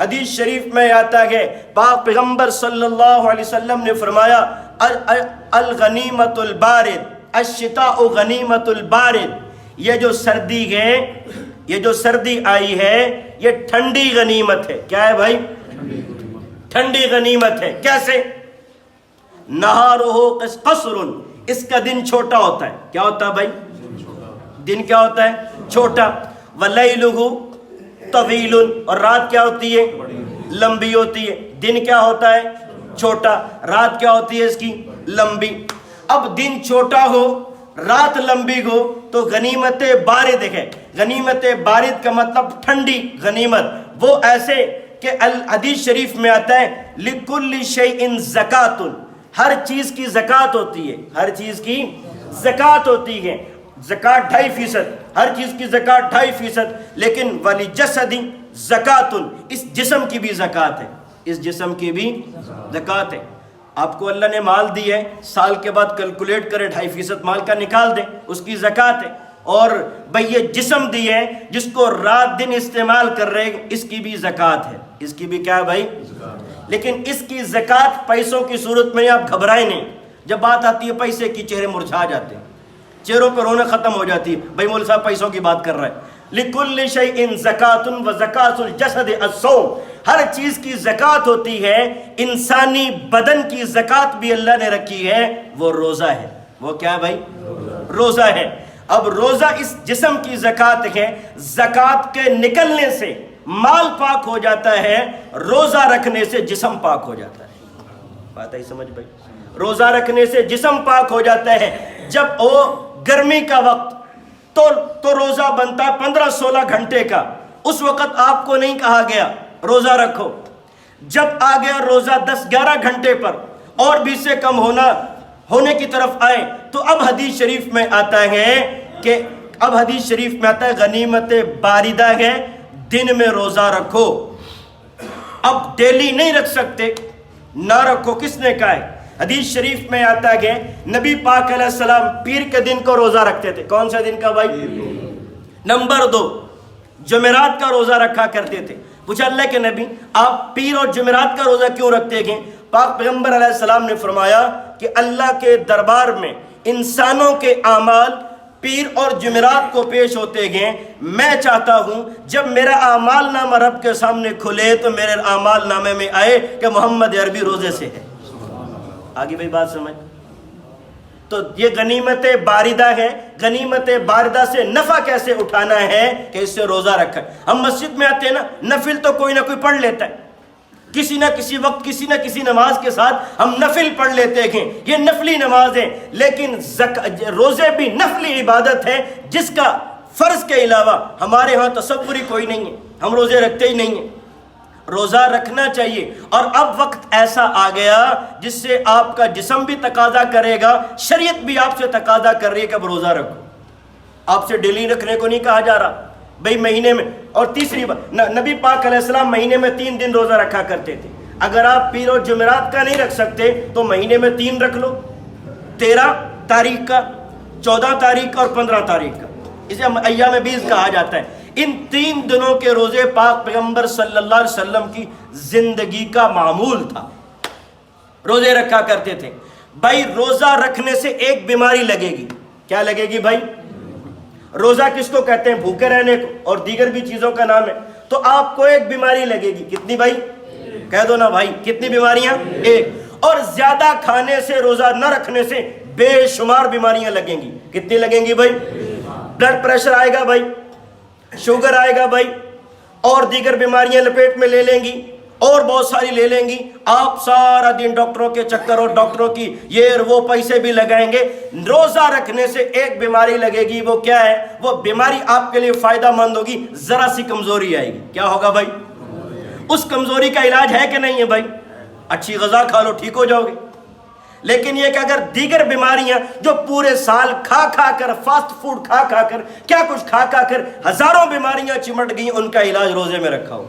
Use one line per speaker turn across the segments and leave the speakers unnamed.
حدیث شریف میں آتا ہے پاک پیغمبر صلی اللہ علیہ وسلم نے فرمایا الغنیمت البارد الشتاء غنیمت البارد، یہ جو سردی ہے، یہ جو سردی آئی ہے یہ ٹھنڈی غنیمت ہے۔ کیا ہے بھائی؟ ٹھنڈی غنیمت ہے۔ کیسے؟ نہارہ قصر، اس کا دن چھوٹا ہوتا ہے۔ کیا ہوتا ہے بھائی؟ دن کیا ہوتا ہے؟ چھوٹا۔ ولیلہ طویل، اور رات کیا ہوتی ہے؟ لمبی ہوتی ہے۔ دن کیا ہوتا ہے؟ چھوٹا، رات کیا ہوتی ہے اس کی؟ لمبی۔ اب دن چھوٹا ہو، رات لمبی ہو تو غنیمت بارد ہے۔ غنیمت بارد کا مطلب ٹھنڈی غنیمت، وہ ایسے کہ حدیث شریف میں آتا ہے لِكُلِّ شَيْءٍ زَكَاةٌ، ہر چیز کی زکوٰۃ ہوتی ہے، ہر چیز کی زکوٰۃ ہوتی ہے۔ زکوٰۃ 2.5%، ہر چیز کی زکوٰۃ 2.5%، لیکن وَلِجَسَدٍ زَكَاةٌ، اس جسم کی بھی زکوٰۃ ہے، اس جسم کی بھی زکوٰۃ ہے۔ آپ کو اللہ نے مال دی ہے، سال کے بعد کیلکولیٹ کرے 2.5% مال کا نکال دیں، اس کی زکوٰۃ ہے۔ اور بھئی یہ جسم دی ہے جس کو رات دن استعمال کر رہے ہیں، اس کی بھی زکوٰۃ ہے، اس کی بھی کیا ہے بھائی؟ لیکن اس کی زکوٰۃ پیسوں کی صورت میں آپ گھبرائیں نہیں۔ جب بات آتی ہے پیسے کی، چہرے مرجھا جاتے ہیں، چہروں پر رونق ختم ہو جاتی ہے۔ بھائی مول صاحب پیسوں کی بات کر رہا ہے۔ لِكُلِّ شَيْءٍ زَكَاةٌ وَزَكَاةُ الْجَسَدِ الصَّوْمُ، ہر چیز کی زکوٰۃ ہوتی ہے، انسانی بدن کی زکوٰۃ بھی اللہ نے رکھی ہے، وہ روزہ ہے۔ وہ کیا ہے بھائی؟ روزہ ہے۔ اب روزہ اس جسم کی زکوٰۃ ہے، زکوٰۃ کے نکلنے سے مال پاک ہو جاتا ہے، روزہ رکھنے سے جسم پاک ہو جاتا ہے۔ بات آئی سمجھ بھائی؟ روزہ رکھنے سے جسم پاک ہو جاتا ہے۔ جب وہ گرمی کا وقت تو روزہ بنتا ہے 15-16 گھنٹے کا، اس وقت آپ کو نہیں کہا گیا روزہ رکھو۔ جب آ گیا روزہ 10-11 گھنٹے پر اور بھی سے کم ہونے کی طرف آئے تو اب حدیث شریف میں آتا ہے کہ غنیمت باردہ ہے، دن میں روزہ رکھو۔ اب ڈیلی نہیں رکھ سکتے، نہ رکھو۔ کس نے کہا ہے؟ حدیث شریف میں آتا ہے نبی پاک علیہ السلام پیر کے دن کو روزہ رکھتے تھے۔ کون سا دن کا بھائی؟ نمبر 2، جمعرات کا روزہ رکھا کرتے تھے۔ پوچھا اللہ کے نبی آپ پیر اور جمعرات کا روزہ کیوں رکھتے ہیں؟ پاک پیغمبر علیہ السلام نے فرمایا کہ اللہ کے دربار میں انسانوں کے اعمال پیر اور جمعرات کو پیش ہوتے ہیں، میں چاہتا ہوں جب میرا اعمال نامہ رب کے سامنے کھلے تو میرے اعمال نامے میں آئے کہ محمد عربی روزے سے ہے۔ آگے بھائی بات سمجھ؟ تو یہ غنیمت باردہ ہے۔ غنیمت باردہ سے نفع کیسے اٹھانا ہے کہ اس سے روزہ رکھا۔ ہم مسجد میں آتے ہیں نا، نفل تو کوئی نہ کوئی پڑھ لیتا ہے، کسی نہ کسی وقت کسی نہ کسی نماز کے ساتھ ہم نفل پڑھ لیتے ہیں، یہ نفلی نماز ہے۔ لیکن روزے بھی نفلی عبادت ہے جس کا فرض کے علاوہ ہمارے ہاں تصور ہی کوئی نہیں ہے، ہم روزے رکھتے ہی نہیں ہیں۔ روزہ رکھنا چاہیے، اور اب وقت ایسا آ گیا جس سے آپ کا جسم بھی تقاضا کرے گا، شریعت بھی آپ سے تقاضا کر رہی ہے کہ اب روزہ رکھو۔ آپ سے ڈیلی رکھنے کو نہیں کہا جا رہا بھئی، مہینے میں۔ اور تیسری بات، نبی پاک علیہ السلام مہینے میں 3 دن روزہ رکھا کرتے تھے۔ اگر آپ پیر اور جمعرات کا نہیں رکھ سکتے تو مہینے میں 3 رکھ لو، 13 تاریخ کا، 14 تاریخ کا اور 15 تاریخ کا، اسے ایام 20 کہا جاتا ہے۔ ان 3 دنوں کے روزے پاک پیغمبر صلی اللہ علیہ وسلم کی زندگی کا معمول تھا، روزے رکھا کرتے تھے۔ بھائی روزہ رکھنے سے ایک بیماری لگے گی، کیا لگے گی بھائی؟ روزہ کس کو کہتے ہیں؟ بھوکے رہنے کو، اور دیگر بھی چیزوں کا نام ہے۔ تو آپ کو ایک بیماری لگے گی، کتنی بھائی؟ کہہ دو نا بھائی، کتنی بیماریاں؟ ایک۔ اور زیادہ کھانے سے، روزہ نہ رکھنے سے بے شمار بیماریاں لگیں گی، کتنی لگیں گی بھائی؟ بلڈ پریشر آئے گا بھائی، شوگر آئے گا بھائی، اور دیگر بیماریاں لپیٹ میں لے لیں گی، اور بہت ساری لے لیں گی۔ آپ سارا دن ڈاکٹروں کے چکر اور ڈاکٹروں کی یہ وہ پیسے بھی لگائیں گے۔ روزہ رکھنے سے ایک بیماری لگے گی، وہ کیا ہے؟ وہ بیماری آپ کے لیے فائدہ مند ہوگی، ذرا سی کمزوری آئے گی۔ کیا ہوگا بھائی؟ اس کمزوری کا علاج ہے کہ نہیں ہے بھائی؟ اچھی غذا کھا لو، ٹھیک ہو جاؤ گے۔ لیکن یہ کہ اگر دیگر بیماریاں جو پورے سال کھا کر، فاسٹ فوڈ کھا کر، کیا کچھ کھا کر ہزاروں بیماریاں چمٹ گئیں، ان کا علاج روزے میں رکھا ہو۔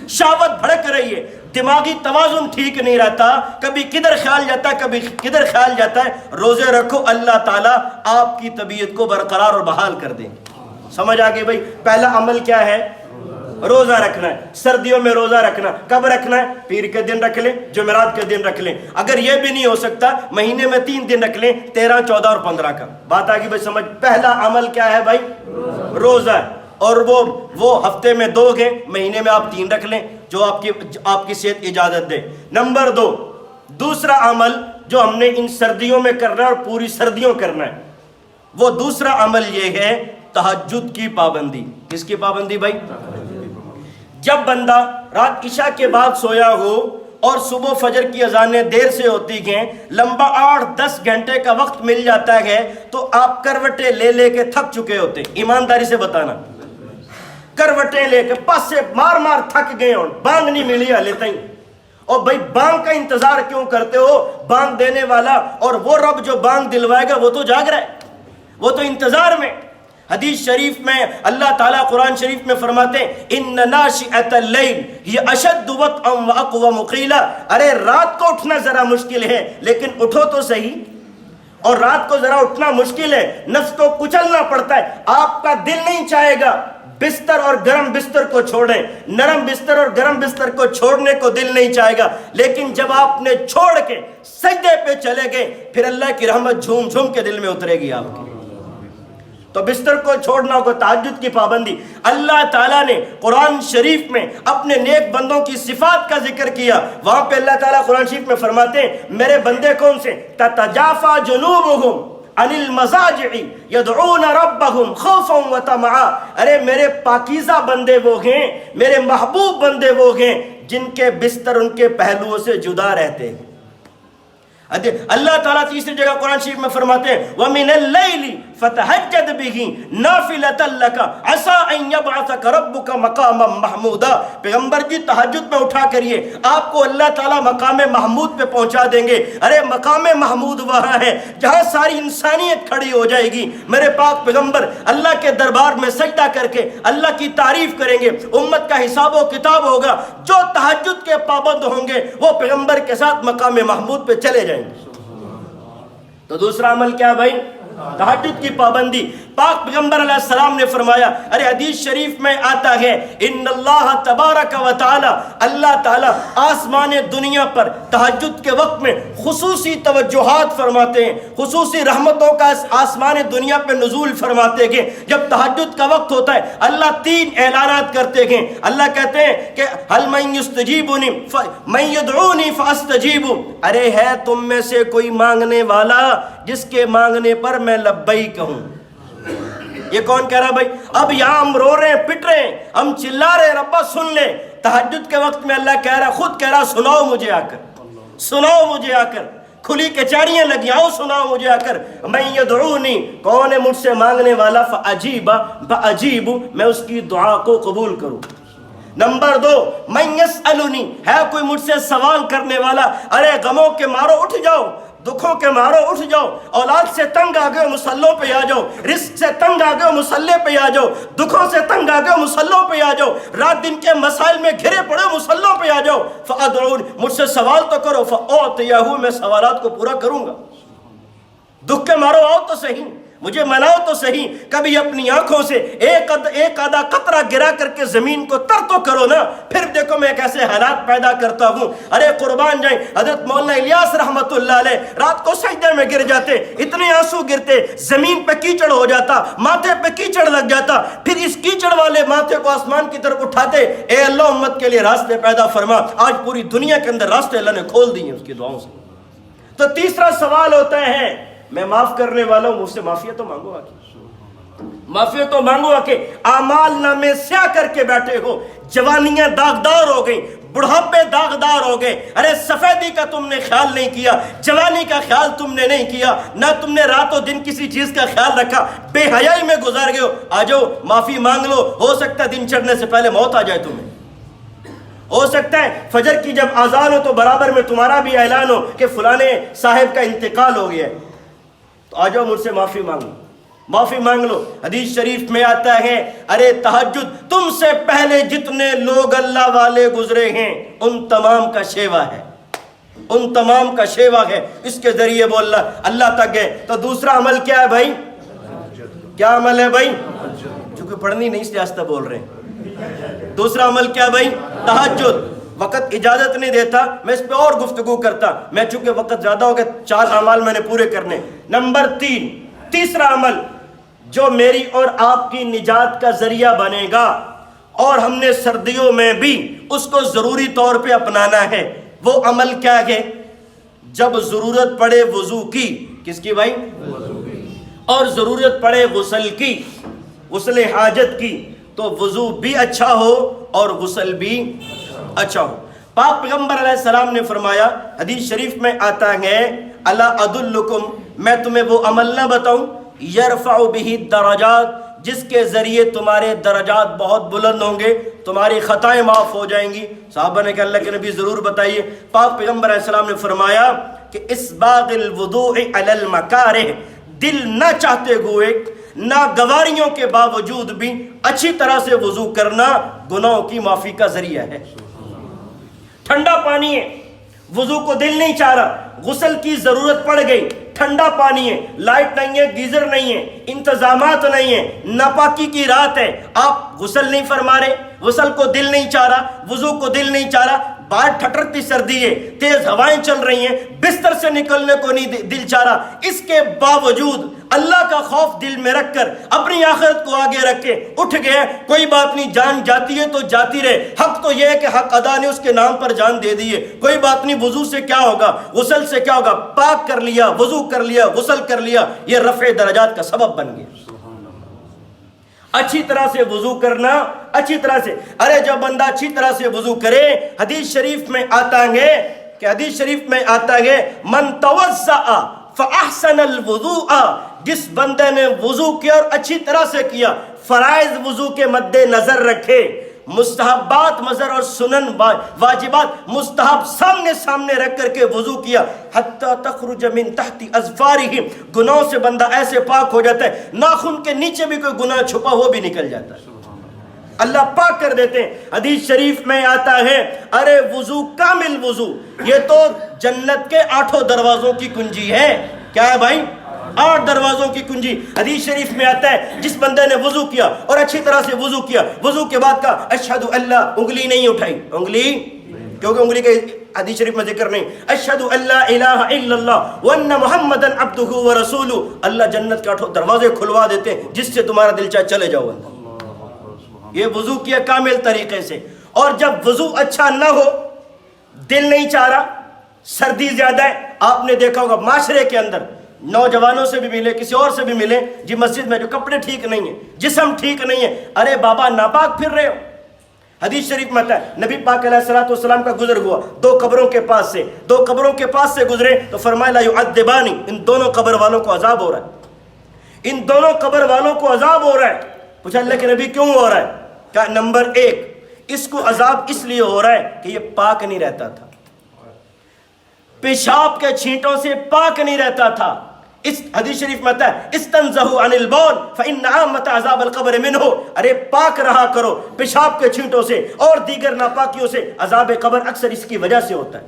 شہوت بھڑک رہی ہے، دماغی توازن ٹھیک نہیں رہتا، کبھی کدھر خیال جاتا ہے، کبھی کدھر خیال جاتا ہے، روزے رکھو، اللہ تعالیٰ آپ کی طبیعت کو برقرار اور بحال کر دیں۔ سمجھ آگے بھائی؟ پہلا عمل کیا ہے؟ روزہ رکھنا ہے. سردیوں میں روزہ رکھنا کب رکھنا ہے؟ پیر کے دن رکھ لیں, جمعرات کے دن رکھ لیں. اگر یہ بھی نہیں ہو سکتا مہینے میں 3 دن رکھ لیں, 13, 14 اور 15 کا. بات آگی بھائی سمجھ. پہلا عمل کیا ہے بھائی؟ روزہ ہے. اور وہ ہفتے میں 2 گئے, مہینے میں آپ 3 رکھ لیں جو آپ کی صحت اجازت دے. نمبر 2, دوسرا عمل جو ہم نے ان سردیوں میں کرنا ہے اور پوری سردیوں کرنا ہے, وہ دوسرا عمل یہ ہے تہجد کی پابندی. کس کی پابندی بھائی؟ جب بندہ رات عشاء کے بعد سویا ہو اور صبح فجر کی اذانیں دیر سے ہوتی ہیں, لمبا 8-10 گھنٹے کا وقت مل جاتا ہے, تو آپ کروٹیں لے لے کے تھک چکے ہوتے. ایمانداری سے بتانا, کروٹیں لے کے پاس سے مار تھک گئے ہو, بانگ نہیں ملی ہلے تئیں. اور بھائی بانگ کا انتظار کیوں کرتے ہو؟ بانگ دینے والا اور وہ رب جو بانگ دلوائے گا وہ تو جاگ رہا ہے, وہ تو انتظار میں. حدیث شریف میں اللہ تعالیٰ قرآن شریف میں فرماتے ہیں ان ناشئۃ اللیل ہی اشد وطئا واقوم قیلا. ارے رات کو اٹھنا ذرا مشکل ہے لیکن اٹھو تو صحیح. اور رات کو ذرا اٹھنا مشکل ہے, نفس کو کچلنا پڑتا ہے. آپ کا دل نہیں چاہے گا بستر اور گرم بستر کو چھوڑیں, نرم بستر اور گرم بستر کو چھوڑنے کو دل نہیں چاہے گا. لیکن جب آپ نے چھوڑ کے سجدے پہ چلے گئے, پھر اللہ کی رحمت جھوم جھوم کے دل میں اترے گی آپ کی. تو بستر کو چھوڑنا ہوگا. تہجد کی پابندی. اللہ تعالیٰ نے قرآن شریف میں اپنے نیک بندوں کی صفات کا ذکر کیا. وہاں پہ اللہ تعالیٰ قرآن شریف میں فرماتے ہیں میرے بندے کون سے؟ تتجافا جنوبہم عن المضاجع یدعون ربہم خوفا وطمعا. ارے میرے پاکیزہ بندے وہ ہیں, میرے محبوب بندے وہ ہیں جن کے بستر ان کے پہلوؤں سے جدا رہتے ہیں. اللہ تعالیٰ تیسری جگہ قرآن شریف میں فرماتے ہیں وَمِنَ اللَّيْلِ فَتَحَجَّدْ بِهِ نَافِلَةً لَكَ عَسَىٰ أَن يَبْعَثَكَ رَبُّكَ مَقَامًا مَحْمُودًا. پیغمبر جی تہجد میں اٹھا کریے, آپ کو اللہ تعالیٰ مقام محمود پہ پہنچا دیں گے. ارے مقام محمود وہاں ہے جہاں ساری انسانیت کھڑی ہو جائے گی. میرے پاک پیغمبر اللہ کے دربار میں سجدہ کر کے اللہ کی تعریف کریں گے. امت کا حساب و کتاب ہوگا. جو تہجد کے پابند ہوں گے وہ پیغمبر کے ساتھ مقام محمود پہ چلے جائیں گے. تو دوسرا عمل کیا بھائی؟ تہجد کی پابندی. پاک پیغمبر علیہ السلام نے فرمایا, ارے حدیث شریف میں آتا ہے ان اللہ تبارک و تعالی, اللہ تعالیٰ آسمان دنیا پر تہجد کے وقت میں خصوصی توجہات فرماتے ہیں, خصوصی رحمتوں کا آسمان دنیا پہ نزول فرماتے ہیں. جب تہجد کا وقت ہوتا ہے اللہ 3 اعلانات کرتے ہیں. اللہ کہتے ہیں کہ هل من یستجیبنی من یدعونی فاستجیب. ارے ہے تم میں سے کوئی مانگنے والا جس کے مانگنے پر میں لبیک کہوں. یہ کون کہہ رہا بھائی؟ اب یہاں ہم رو رہے ہیں, پٹ رہے ہیں, ہم چلا رہے ہیں ربا سن لے. تہجد کے وقت میں اللہ کہہ رہا, خود کہہ رہا سناؤ مجھے آ کر, سناؤ مجھے آ کر. کھلی کچاریاں لگی, آؤ سناؤ مجھے آ کر. من یدعونی, کون ہے مجھ سے مانگنے والا, فاجیب, میں اس کی دعا کو قبول کروں. نمبر 2, من یسألنی, ہے کوئی مجھ سے سوال کرنے والا. ارے غموں کے مارو اٹھ جاؤ, دکھوں کے مارو اٹھ جاؤ, اولاد سے تنگ آ گئے مصلوں پہ آ جاؤ, رزق سے تنگ آ گئے مصلے پہ آ جاؤ, دکھوں سے تنگ آ گئے مصلوں پہ آ جاؤ, رات دن کے مسائل میں گھرے پڑے مصلوں پہ آ جاؤ. فادعون, مجھ سے سوال تو کرو, فاعطیہ, میں سوالات کو پورا کروں گا. دکھ کے مارو آؤ تو صحیح, مجھے مناؤ تو صحیح. کبھی اپنی آنکھوں سے ایک آدھا قطرہ گرا کر کے زمین کو تر تو کرو نا, پھر دیکھو میں کیسے حالات پیدا کرتا ہوں. ارے قربان جائیں, حضرت مولانا الیاس رحمت اللہ علیہ رات کو سجدے میں گر جاتے, اتنے آنسو گرتے, زمین پہ کیچڑ ہو جاتا, ماتھے پہ کیچڑ لگ جاتا. پھر اس کیچڑ والے ماتھے کو آسمان کی طرف اٹھاتے, اے اللہ امت کے لیے راستے پیدا فرما. آج پوری دنیا کے اندر راستے اللہ نے کھول دیے اس کی دعاؤں سے. تو تیسرا سوال ہوتا ہے, میں معاف کرنے والا ہوں, مجھ سے معافیت تو مانگو آکے, معافیت تو مانگو آکے. اعمال نامے سیاہ کر کے بیٹھے ہو, جوانیاں داغدار ہو گئیں, بڑھاپے داغدار ہو گئے. ارے سفیدی کا تم نے خیال نہیں کیا, جوانی کا خیال تم نے نہیں کیا, نہ تم نے رات و دن کسی چیز کا خیال رکھا, بے حیائی میں گزار گئے ہو. آ جاؤ معافی مانگ لو, ہو سکتا ہے دن چڑھنے سے پہلے موت آ جائے تمہیں. ہو سکتا ہے فجر کی جب اذان ہو تو برابر میں تمہارا بھی اعلان ہو کہ فلانے صاحب کا انتقال ہو گیا ہے. تو آ جاؤ مجھ سے معافی مانگو, معافی مانگ لو. حدیث شریف میں آتا ہے ارے تہجد تم سے پہلے جتنے لوگ اللہ والے گزرے ہیں ان تمام کا شیوا ہے, ان تمام کا شیوا ہے. اس کے ذریعے وہ اللہ تک گئے. تو دوسرا عمل کیا ہے بھائی؟ کیا عمل ہے بھائی؟ چونکہ پڑھنی نہیں اس لیے آستہ بول رہے ہیں. دوسرا عمل کیا بھائی؟ تہجد. وقت اجازت نہیں دیتا، میں اس پہ اور گفتگو کرتا، میں چونکہ وقت زیادہ ہو گیا، 4 اعمال میں نے پورے کرنے. نمبر 3، تیسرا عمل جو میری اور آپ کی نجات کا ذریعہ بنے گا اور ہم نے سردیوں میں بھی اس کو ضروری طور پہ اپنانا ہے، وہ عمل کیا ہے؟ جب ضرورت پڑے وضو کی، کس کی بھائی؟ اور ضرورت پڑے غسل کی، غسل حاجت کی، تو وضو بھی اچھا ہو اور غسل بھی اچھا ہو. پاک پیغمبر علیہ السلام نے فرمایا، حدیث شریف میں آتا ہے، الا ادلکم، میں تمہیں وہ عمل نہ بتاؤں، یرفع بہ الدرجات، جس کے ذریعے تمہارے درجات بہت بلند ہوں گے، تمہاری خطائیں معاف ہو جائیں گی. صحابہ نے کہا اللہ کے نبی ضرور بتائیے. پاک پیغمبر علیہ السلام نے فرمایا کہ اسباغ الوضوء علی المکارہ، دل نہ چاہتے ہوئے، ناگواریوں کے باوجود بھی اچھی طرح سے وضو کرنا گناہوں کی معافی کا ذریعہ ہے. ٹھنڈا پانی ہے، وضو کو دل نہیں چاہ رہا، غسل کی ضرورت پڑ گئی، ٹھنڈا پانی ہے، لائٹ نہیں ہے، گیزر نہیں ہے، انتظامات نہیں ہے، ناپاکی کی رات ہے، آپ غسل نہیں فرما رہے، غسل کو دل نہیں چاہ رہا، وضو کو دل نہیں چاہ رہا، باہر ٹھٹرتی سردی ہے، تیز ہوائیں چل رہی ہیں، بستر سے نکلنے کو نہیں دل چاہ رہا، اس کے باوجود اللہ کا خوف دل میں رکھ کر اپنی آخرت کو آگے رکھ کے اٹھ گئے، کوئی بات نہیں، جان جاتی ہے تو جاتی رہے، حق تو یہ ہے کہ حق ادا نے اس کے نام پر جان دے دی ہے، کوئی بات نہیں، وضو سے کیا ہوگا، غسل سے کیا ہوگا، پاک کر لیا، وضو کر لیا، غسل کر لیا، یہ رفع درجات کا سبب بن گیا. اچھی طرح سے وضو کرنا، اچھی طرح سے، ارے جب بندہ اچھی طرح سے وضو کرے، حدیث شریف میں آتا ہے کہ حدیث شریف میں آتا ہے من توضأ فاحسن الوضوء، جس بندے نے وضو کیا اور اچھی طرح سے کیا، فرائض وضو کے مد نظر رکھے، مستحبات مظہر اور سنن واجبات مستحب سامنے رکھ کر کے وضو کیا، حتی تخرج من تحت اظفارہم، گناہوں سے بندہ ایسے پاک ہو جاتا ہے، ناخن کے نیچے بھی کوئی گناہ چھپا وہ بھی نکل جاتا ہے، اللہ پاک کر دیتے ہیں. حدیث شریف میں آتا ہے، ارے وضو کامل وضو، یہ تو جنت کے 8 دروازوں کی کنجی ہے. کیا ہے بھائی؟ 8 دروازوں کی کنجی. حدیث شریف میں آتا ہے جس بندے نے وضو کیا اور اچھی طرح سے وضو کیا، وضو کے بعد کہا اشہد اللہ، انگلی نہیں اٹھائی، انگلی کیونکہ انگلی کے حدیث شریف میں ذکر نہیں، اشہد اللہ الہ الا اللہ وان محمد عبدہ ورسولہ، اللہ جنت کے 8 دروازے کھلوا دیتے ہیں جس سے تمہارا دل چاہے چلے جاؤ. یہ وضو کیا کامل طریقے سے. اور جب وضو اچھا نہ ہو، دل نہیں چاہ رہا، سردی زیادہ ہے، آپ نے دیکھا ہوگا معاشرے کے اندر نوجوانوں سے بھی ملے، کسی اور سے بھی ملے، جی مسجد میں جو کپڑے ٹھیک نہیں ہیں، جسم ٹھیک نہیں ہے، ارے بابا ناپاک پھر رہے ہو. حدیث شریف میں آتا ہے نبی پاک علیہ السلام کا گزر ہوا 2 قبروں کے پاس سے، 2 قبروں کے پاس سے گزرے تو فرمایا لا یعذبانی، ان دونوں قبر والوں کو عذاب ہو رہا ہے، ان دونوں قبر والوں کو عذاب ہو رہا ہے. پوچھا اللہ کے نبی کیوں ہو رہا ہے؟ کہ نمبر 1، اس کو عذاب اس لیے ہو رہا ہے کہ یہ پاک نہیں رہتا تھا، پیشاب کے چھینٹوں سے پاک نہیں رہتا تھا. اس حدیث شریف میں آتا ہے استنزہوا عن البول فإن عامۃ عذاب القبر منہ، ارے پاک رہا کرو پیشاب کے چھینٹوں سے اور دیگر ناپاکیوں سے، عذاب قبر اکثر اس کی وجہ سے ہوتا ہے.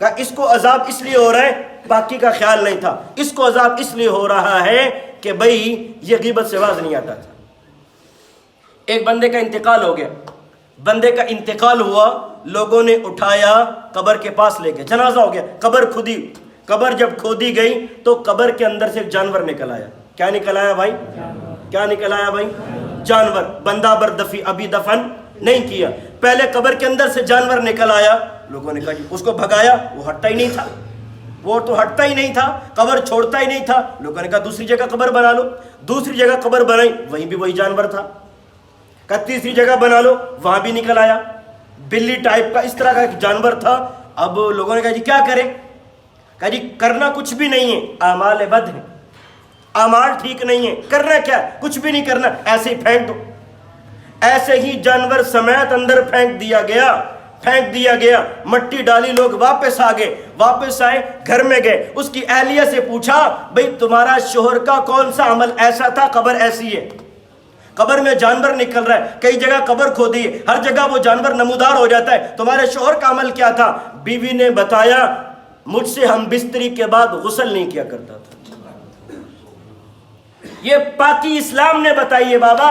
کہ اس کو عذاب اس لیے ہو رہا ہے، پاکی کا خیال نہیں تھا، اس کو عذاب اس لیے ہو رہا ہے کہ بھئی یہ غیبت سے باز نہیں آتا تھا. ایک بندے کا انتقال ہو گیا، بندے کا انتقال ہوا، لوگوں نے اٹھایا قبر کے پاس لے گئے، جنازہ ہو گیا، قبر کھودی، قبر جب کھودی گئی تو قبر کے اندر سے ایک جانور نکل آیا. کیا نکل آیا بھائی؟ کیا نکل آیا بھائی؟ جانور. بندہ بردفی ابھی دفن نہیں کیا، پہلے قبر کے اندر سے جانور نکل آیا، لوگوں نے کہا جی اس کو بھگایا، وہ ہٹتا ہی نہیں تھا، وہ تو ہٹتا ہی نہیں تھا، قبر چھوڑتا ہی نہیں تھا. لوگوں نے کہا دوسری جگہ قبر بنا لو، دوسری جگہ قبر بنائی، وہیں بھی وہی جانور تھا. کہا تیسری جگہ بنا لو، وہاں بھی نکل آیا، بلی ٹائپ کا اس طرح کا ایک جانور تھا. اب لوگوں نے کہا جی کیا کریں؟ کہا جی کرنا کچھ بھی نہیں ہے، اعمال بد ہیں، اعمال ٹھیک نہیں ہے، کرنا کیا؟ کچھ بھی نہیں کرنا، ایسے ہی پھینک دو. ایسے ہی جانور سمیت اندر پھینک دیا گیا، مٹی ڈالی، لوگ واپس آ گئے، واپس آئے، گھر میں گئے، اس کی اہلیہ سے پوچھا بھئی تمہارا شوہر کا کون سا عمل ایسا تھا، قبر ایسی ہے، قبر میں جانور نکل رہا ہے، کئی جگہ قبر کھودی ہے، ہر جگہ وہ جانور نمودار ہو جاتا ہے، تمہارے شوہر کا عمل کیا تھا؟ بیوی نے بتایا مجھ سے ہم بستری کے بعد غسل نہیں کیا کرتا تھا. یہ پاکی اسلام نے بتائی ہے بابا،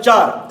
4,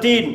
3